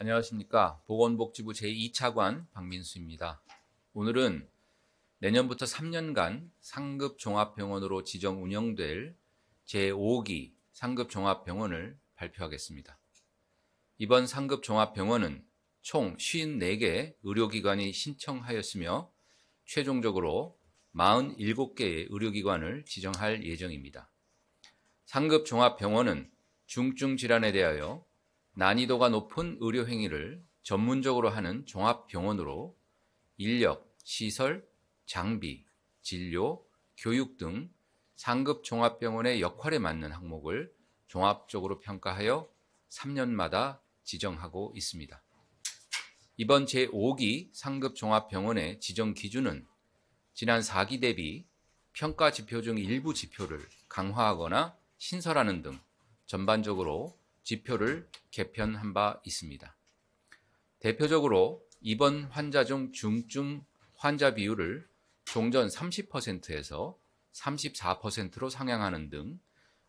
안녕하십니까. 보건복지부 제2차관 박민수입니다. 오늘은 내년부터 3년간 상급종합병원으로 지정 운영될 제5기 상급종합병원을 발표하겠습니다. 이번 상급종합병원은 총 54개 의료기관이 신청하였으며 최종적으로 47개의 의료기관을 지정할 예정입니다. 상급종합병원은 중증 질환에 대하여 난이도가 높은 의료 행위를 전문적으로 하는 종합병원으로 인력, 시설, 장비, 진료, 교육 등 상급 종합병원의 역할에 맞는 항목을 종합적으로 평가하여 3년마다 지정하고 있습니다. 이번 제5기 상급 종합병원의 지정 기준은 지난 4기 대비 평가 지표 중 일부 지표를 강화하거나 신설하는 등 전반적으로 지표를 개편한 바 있습니다. 대표적으로 입원 환자 중 중증 환자 비율을 종전 30%에서 34%로 상향하는 등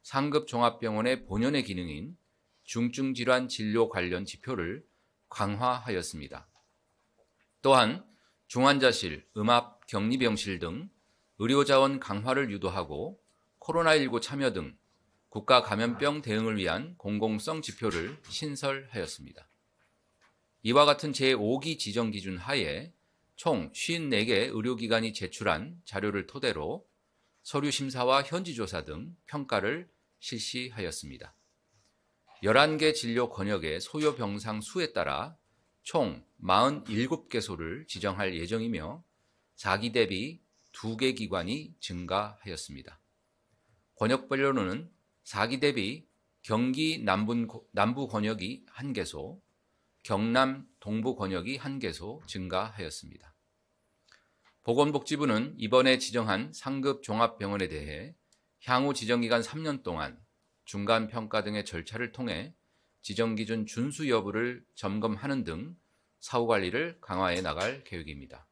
상급 종합병원의 본연의 기능인 중증 질환 진료 관련 지표를 강화하였습니다. 또한 중환자실, 음압, 격리병실 등 의료자원 강화를 유도하고 코로나19 참여 등 국가 감염병 대응을 위한 공공성 지표를 신설하였습니다. 이와 같은 제5기 지정 기준 하에 총 54개 의료기관이 제출한 자료를 토대로 서류 심사와 현지 조사 등 평가를 실시하였습니다. 11개 진료 권역의 소요 병상 수에 따라 총 47개소를 지정할 예정이며 4기 대비 2개 기관이 증가하였습니다. 권역별로는 4기 대비 경기 남부 권역이 1개소, 경남 동부 권역이 1개소 증가하였습니다. 보건복지부는 이번에 지정한 상급 종합병원에 대해 향후 지정기간 3년 동안 중간평가 등의 절차를 통해 지정기준 준수 여부를 점검하는 등 사후관리를 강화해 나갈 계획입니다.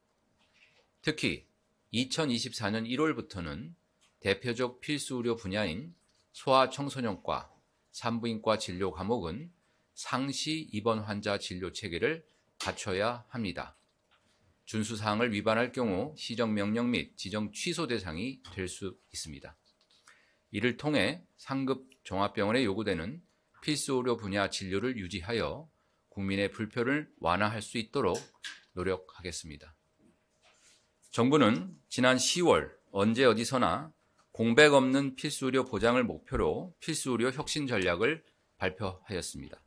특히 2024년 1월부터는 대표적 필수의료 분야인 소아청소년과 산부인과 진료 과목은 상시 입원 환자 진료 체계를 갖춰야 합니다. 준수사항을 위반할 경우 시정명령 및 지정 취소 대상이 될 수 있습니다. 이를 통해 상급 종합병원에 요구되는 필수의료 분야 진료를 유지하여 국민의 불편을 완화할 수 있도록 노력하겠습니다. 정부는 지난 10월 언제 어디서나 공백 없는 필수의료 보장을 목표로 필수의료 혁신 전략을 발표하였습니다.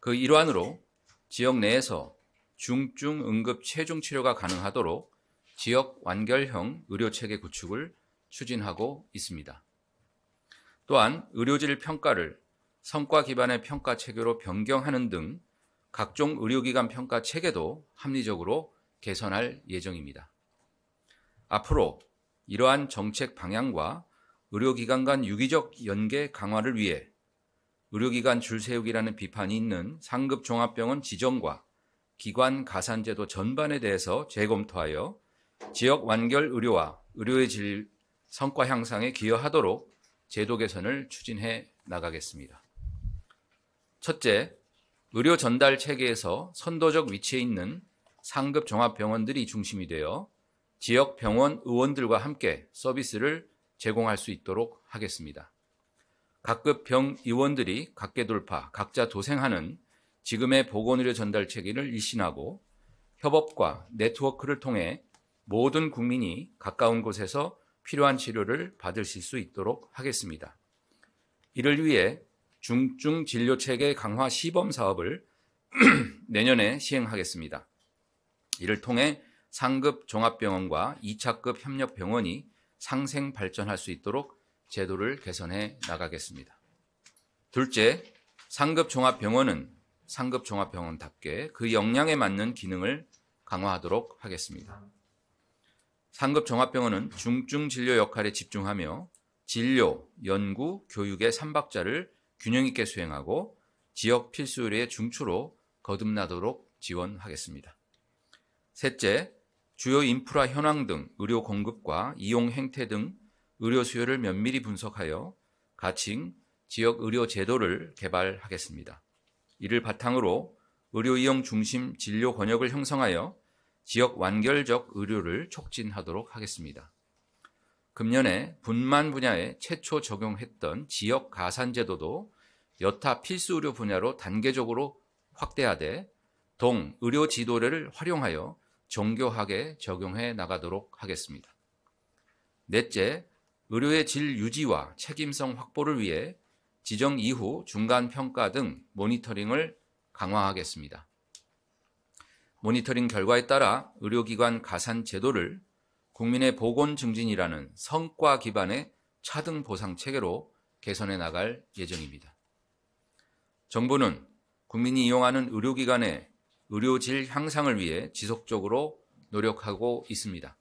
그 일환으로 지역 내에서 중증 응급 최종 치료가 가능하도록 지역 완결형 의료체계 구축을 추진하고 있습니다. 또한 의료질 평가를 성과 기반의 평가 체계로 변경하는 등 각종 의료기관 평가 체계도 합리적으로 개선할 예정입니다. 앞으로 이러한 정책 방향과 의료기관 간 유기적 연계 강화를 위해 의료기관 줄세우기라는 비판이 있는 상급종합병원 지정과 기관 가산제도 전반에 대해서 재검토하여 지역 완결 의료와 의료의 질 성과 향상에 기여하도록 제도 개선을 추진해 나가겠습니다. 첫째, 의료 전달 체계에서 선도적 위치에 있는 상급 종합병원들이 중심이 되어 지역 병원 의원들과 함께 서비스를 제공할 수 있도록 하겠습니다. 각급 병 의원들이 각계 돌파, 각자 도생하는 지금의 보건의료 전달 체계를 일신하고 협업과 네트워크를 통해 모든 국민이 가까운 곳에서 필요한 치료를 받으실 수 있도록 하겠습니다. 이를 위해 중증 진료 체계 강화 시범 사업을 내년에 시행하겠습니다. 이를 통해 상급 종합병원과 2차급 협력병원이 상생 발전할 수 있도록 제도를 개선해 나가겠습니다. 둘째, 상급 종합병원은 상급 종합병원답게 그 역량에 맞는 기능을 강화하도록 하겠습니다. 상급 종합병원은 중증 진료 역할에 집중하며 진료, 연구, 교육의 3박자를 균형 있게 수행하고 지역 필수 의료의 중추로 거듭나도록 지원하겠습니다. 셋째, 주요 인프라 현황 등 의료 공급과 이용 행태 등 의료 수요를 면밀히 분석하여 가칭 지역 의료 제도를 개발하겠습니다. 이를 바탕으로 의료 이용 중심 진료 권역을 형성하여 지역 완결적 의료를 촉진하도록 하겠습니다. 금년에 분만 분야에 최초 적용했던 지역 가산 제도도 여타 필수 의료 분야로 단계적으로 확대하되 동 의료 지도례를 활용하여 정교하게 적용해 나가도록 하겠습니다. 넷째, 의료의 질 유지와 책임성 확보를 위해 지정 이후 중간 평가 등 모니터링을 강화하겠습니다. 모니터링 결과에 따라 의료기관 가산 제도를 국민의 보건 증진이라는 성과 기반의 차등 보상 체계로 개선해 나갈 예정입니다. 정부는 국민이 이용하는 의료기관의 의료질 향상을 위해 지속적으로 노력하고 있습니다.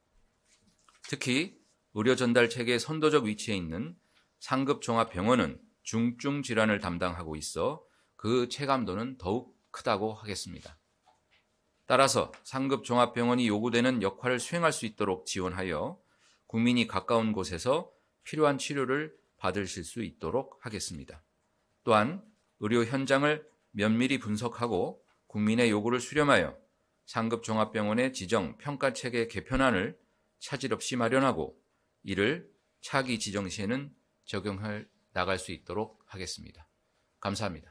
특히 의료 전달 체계의 선도적 위치에 있는 상급 종합병원은 중증 질환을 담당하고 있어 그 체감도는 더욱 크다고 하겠습니다. 따라서 상급 종합병원이 요구되는 역할을 수행할 수 있도록 지원하여 국민이 가까운 곳에서 필요한 치료를 받으실 수 있도록 하겠습니다. 또한 의료 현장을 면밀히 분석하고 국민의 요구를 수렴하여 상급 종합병원의 지정 평가 체계 개편안을 차질 없이 마련하고 이를 차기 지정 시에는 적용해 나갈 수 있도록 하겠습니다. 감사합니다.